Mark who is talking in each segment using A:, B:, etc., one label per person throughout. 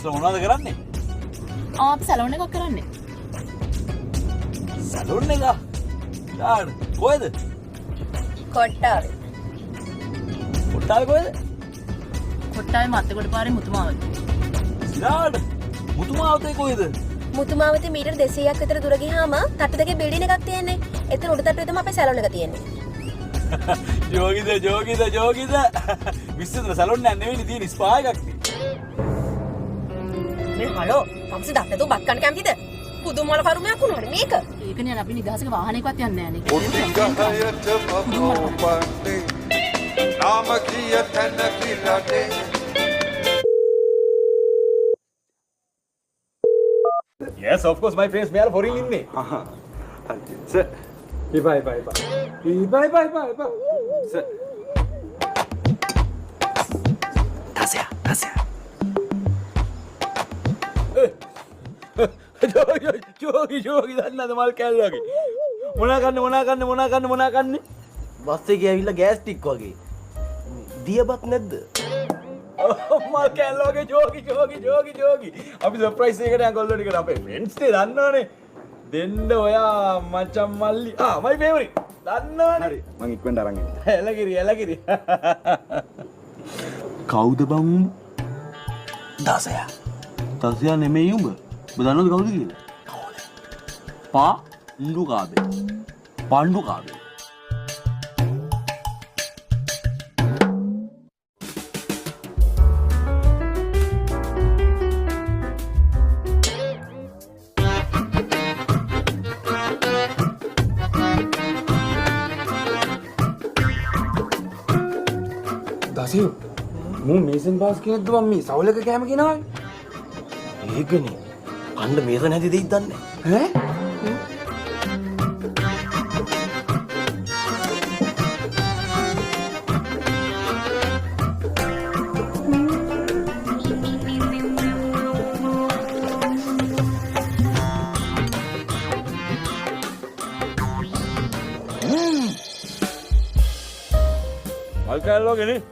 A: දවස්වල මොනවද කරන්නේ?
B: අපි සැලොන් එකක් කරන්නේ.
A: සැලොන් එක? ඩාඩ් කොහෙද?
B: කොට්ටාවේ.
A: කොට්ටාවේ කොහෙද?
B: කොට්ටාවේ මත්තගොඩ පාරේ මුතුමාවතේ.
A: ඩාඩ් මුතුමාවතේ කොහෙද?
C: මුතුමාවතේ මීටර් 200ක් විතර දුර ගියාම තට්ටු දෙකේ බිල්ඩින් එකක් තියෙන්නේ. එතන උඩ තට්ටුවේ තමයි අපේ සැලොන් එක තියෙන්නේ.
A: ජෝගිද විශ්වතර සැලොන් එකක් නෙවෙයි තියෙන ස්පා එකක් නේ.
C: මේ හලෝ තමසි දත්තෝ බත් කන්න කැමතිද? පුදුමාල කරුමයක් වුණානේ මේක.
B: ඒකනේ අපි නිදහසක වාහනයකවත් යන්නේ නැහැ නේ.
D: नाम किया तन किलाटे
A: Yes, of course, my friends. මෙයාලා ෆොරින් ඉන්නේ.
D: sir
E: bye
D: sir
A: ජෝගි දන්නද මල් කැල්ලගේ. මොනා කන්නේ?
F: බස් එකේ ඇවිල්ලා ගෑස් ටික් වගේ. දියබත් නැද්ද?
A: මල් කැල්ලගේ ජෝගි. අපි සර්ප්‍රයිස් එකකට යන් කොල්ලෝ ටිකට අපේ ෆ්‍රෙන්ඩ්ස් නේ දන්නවනේ. දෙන්න ඔයා මචං මල්ලි. my favorite. දන්නවනේ.
D: හරි මං ඉක්මනට අරන් එන්න
A: එලකිරි. කවුද බං උඹ? දසයා නෙමෙයි උඹ. ඔබ දන්නවද කවුද කියලා? කවුද? පාණ්ඩු කාබේ.
E: දසියු මූ මේසන් බාස් කෙනෙක්ද මම මේ සවුලක කෑම ගෙනාවේ?
F: ඒකනේ. කන්න මේස නැති දෙයක් දන්නේ.
E: ඈ?
A: මල් කැල්ලගේ නේ.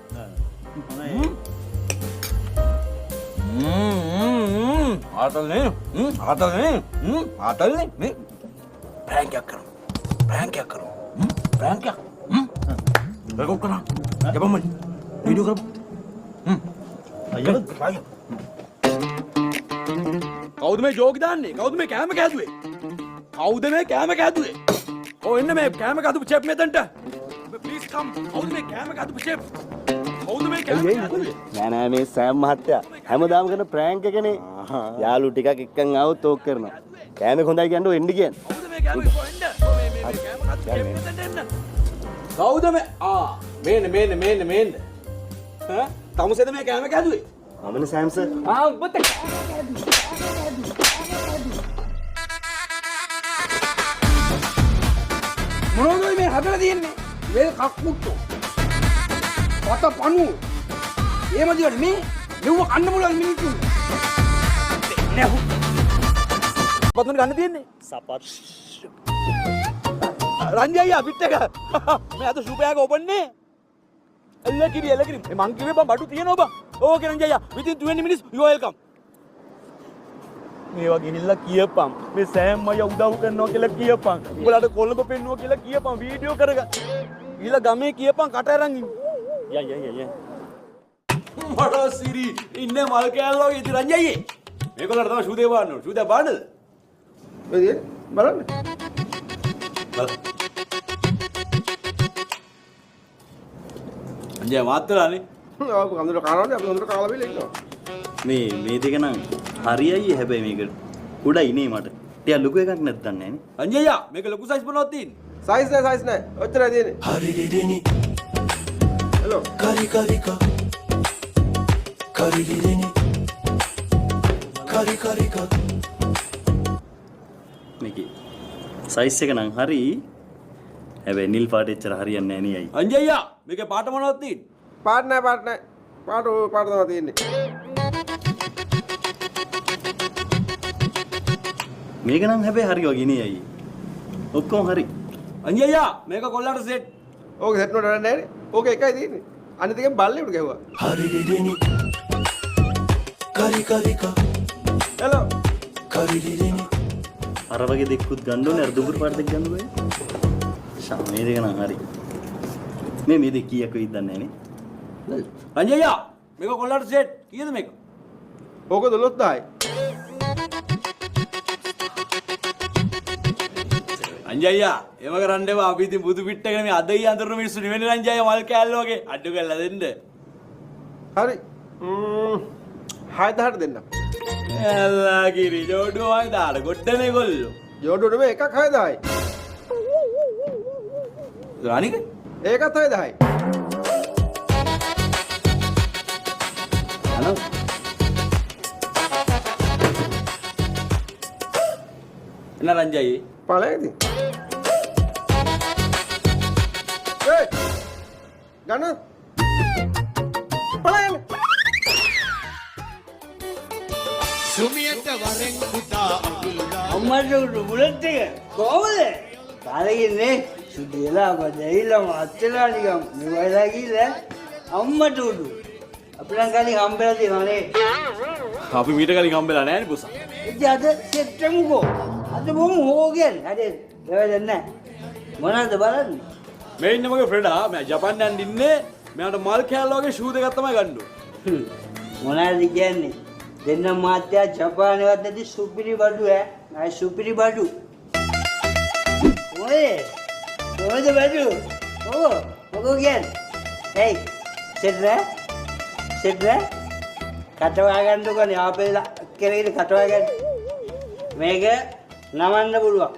A: ආතල්නේ නේ.
F: ප්‍රෑන්ක් එකක් කරමු. රෙකෝඩ් කරා. යපම්මනි. වීඩියෝ කරමු. අයියෝ.
A: කවුද මේ ජෝගි දාන්නේ? කවුද මේ කෑම කෑදුවේ? ඔය එන්න මේ කෑම කෑදපු චෙෆ් මෙතනට. ප්ලීස් කම්. කවුද මේ කෑම කෑදපු චෙෆ්?
G: නෑ මේ සෑම් මහත්තයා හැමදාම කරන ප්‍රෑන්ක් එකනේ. යාළු ටිකක් එක්කන් ආවොත් ඕක කරනවා. කෑමේ හොඳයි කියන්නේ එන්න කියන්නේ.
A: කවුද මේ? මේන්න. තමුසෙද මේ කෑම කෑදුවේ?
G: මමනේ සෑම් සර්.
A: ඔබත්
E: මොනවද මේ හදලා තියෙන්නේ? මේ කක්කුට්ටෝ. පත පණු. එහෙම දිවල මේ මෙව කන්න මොලල් මිනිත්තු. නෑ.
A: පතුන් ගන්න තියෙන්නේ.
G: සපත්.
A: රංජය අයියා පිට එක. මේ අද සුපයාක ඕපන් නේ. එලකිරි. මං කිව්වේ බං බඩු තියෙනවා බං. ඕකේ රංජය අයියා. within 20 minutes you are welcome. මේවා ගිහිල්ලා කියපන්. මේ සෑම් අයියා උදව් කරනවා කියලා කියපන්. උඹලාට කොල්ලක පෙන්නුවා කියලා කියපන්. වීඩියෝ කරගන්න. ගිහිල්ලා ගමේ කියපන් කට අරන් ඉන්න.
G: ය.
A: මඩෝ සිරි ඉන්නේ මල් කෑල්ලෝ ඉතින් රංජය අයියේ. මේගොල්ලන්ට තමයි ෂූ දෙක බාන්න ඕනේ. ෂූ දෙක බාන්නද?
E: මේ බලන්න.
A: රංජය මාත්‍රානේ.
E: ආ කන්දර කානවනේ අපි හොඳට කාලා බීලා ඉන්නවා.
G: මේ දෙක නම් හරියයි හැබැයි මේක කුඩයි නේ මට. ටිකක් ලොකු එකක් නැත්නම් නෑනේ.
A: රංජය අයියා මේක ලොකු සයිස් මොනවද තියෙන්නේ?
E: සයිස් නෑ. ඔච්චරයි තියෙන්නේ.
F: හරිරිරිනි.
E: හෙලෝ.
F: කරිකරිකා. කරිරිරිනි. කරිකරිකා.
G: මේකේ සයිස් එක නම් හරි. හැබැයි නිල් පාට එච්චර හරියන්නේ නෑ නේ අයි.
A: රංජය අයියා මේකේ පාට මොනවද තියෙන්නේ?
E: පාට නෑ. පාට තමයි තියෙන්නේ.
G: මේක නම් හැබැයි හරි වගේ නේ අයි. ඔක්කොම හරි.
A: රංජය අයියා මේක කොල්ලන්ට සෙට්.
E: ඕක සෙට් නෝට නෑනේ. ඕක එකයි තියෙන්නේ. අනිත් එකෙන් බල්ලෙකුට ගැහුවා.
F: හරිරිරිනි.
A: hello
G: අර වගේ දෙක්කුත් ගන්න ඕනේ අර දුඹුරු පාට දෙක ගන්න බෑ. ශාමේ දෙක නම් හරි. මේ දෙක කීයක් වෙයිද දන්නේ නැහැ නේ.
A: රංජයයා මේක කොල්ලට සෙට් කීයද මේක
D: ඕක 12000යි.
A: රංජයයා එම කරන්න එපා අපි ඉතින් බුදු පිට්ටගෙන මේ අදයි අඳුරන මිනිස්සු නෙවෙයි රංජයයා මල් කෑල්ල වගේ අඩු කරලා දෙන්න
D: හරි. 6000ට දෙන්න.
A: එල්ලා කිරි ජෝඩුව වයි දාලා ගොඩනේ කොල්ලෝ
D: ජෝඩුවට මේ එකක් 6000යි.
A: අනික
D: ඒකත් 6000යි.
A: අනෝ එන රංජයී
D: පළයන් ඉතින්. ඒ ගන්න. පළයන්.
H: අම්මට බුලට් එක කොහොමද? කාලෙකින්නේ සුදීලා බදයිලා මාත්තලා නිකම් මෙවලා ගිහලා අම්මට උඩු. අපිට නම් කලින් හම්බෙලා තියෙනවානේ.
A: අපි මීට කලින් හම්බෙලා නැහැ නේ පුසා
H: ඉතින් අද සෙට්ටමුකෝ. අද බොමු හොගගෙන. හරි. දෙවදෙන්න නැහැ. මොනවද බලන්නේ?
A: මේ ඉන්න මගේ ෆ්‍රෙන්ඩා මම ජපාන් යන්න ඉන්නේ මෙයාට මල් කෑල්ල වගේ ෂූ දෙකක් තමයි ගන්න ඕනේ
H: මොනවද කියන්නේ? දෙන්න මාත්‍යා ජපානේවත් නැති සුපිරි බඩු ඈ. නයි සුපිරි බඩු. ඔය කොහෙද බඩු? ඕ මොකෝ කියන්නේ? හේ සෙට්රා කටවා ගන්නකොනේ ආපෙලා කෙරෙහිද කටවා ගන්න. මේක නවන්න පුළුවන්.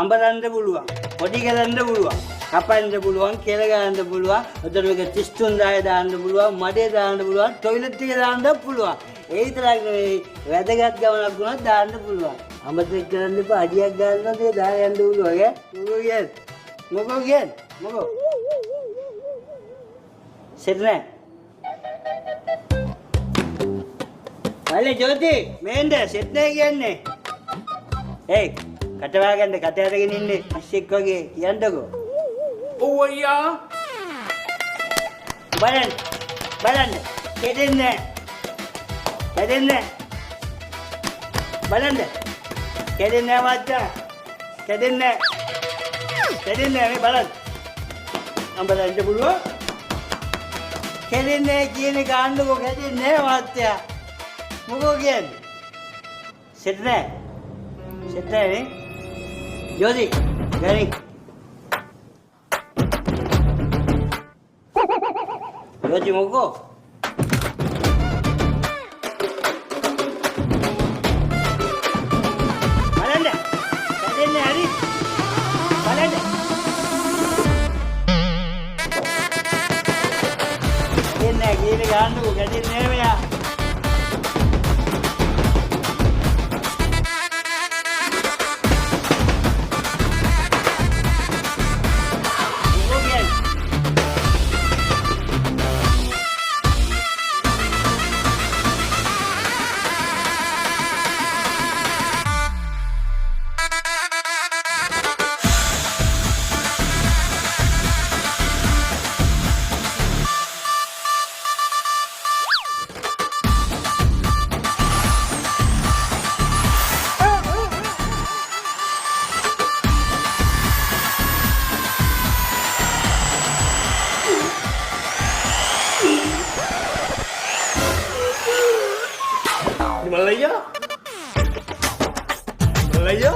H: අඹරන්න පුළුවන්. පොඩි කරන්න පුළුවන්. කපන්න පුළුවන්, කෙල ගන්න පුළුවන්. අතන මේක 33000 දාන්න පුළුවන්, මඩේ දාන්න පුළුවන්, টয়ලට් එකේ දාන්න පුළුවන්. ඒ විතරක් නෙවෙයි වැදගත් ගමනක් වුණත් දාන්න පුළුවන්. අමතක කරන්න එපා අඩියක් ගන්නකොට ඒ දාලා යන්න පුළුවන් ඈ. මොකෝ කියන්නේ? සෙට්නේ. අනේ ජෝති මේන්ද සෙට්නේ කියන්නේ. ඒයි කටවා ගන්න කට අරගෙන ඉන්නේ අස්සෙක් වගේ කියන්නකෝ.
A: ඔව් අයියා
H: බලන්න කෙදෙන්නේ බලන්න කෙදෙන්නේ මචං කෙදෙන්නේ මේ බලන්න අඹරන්න පුළුවන් කෙදෙන්නේ කියන ගන්නකෝ කෙදෙන්නේ මචං මොකෝ කියන්නේ සෙට්නේ නේ ජෝති ගනි ජෝති මොකෝ බලන්න කැදෙන්නේ හරි බලන්න එන්නේ කියන ගන්නකෝ කැදෙන්නේ මෙයා
A: Malaya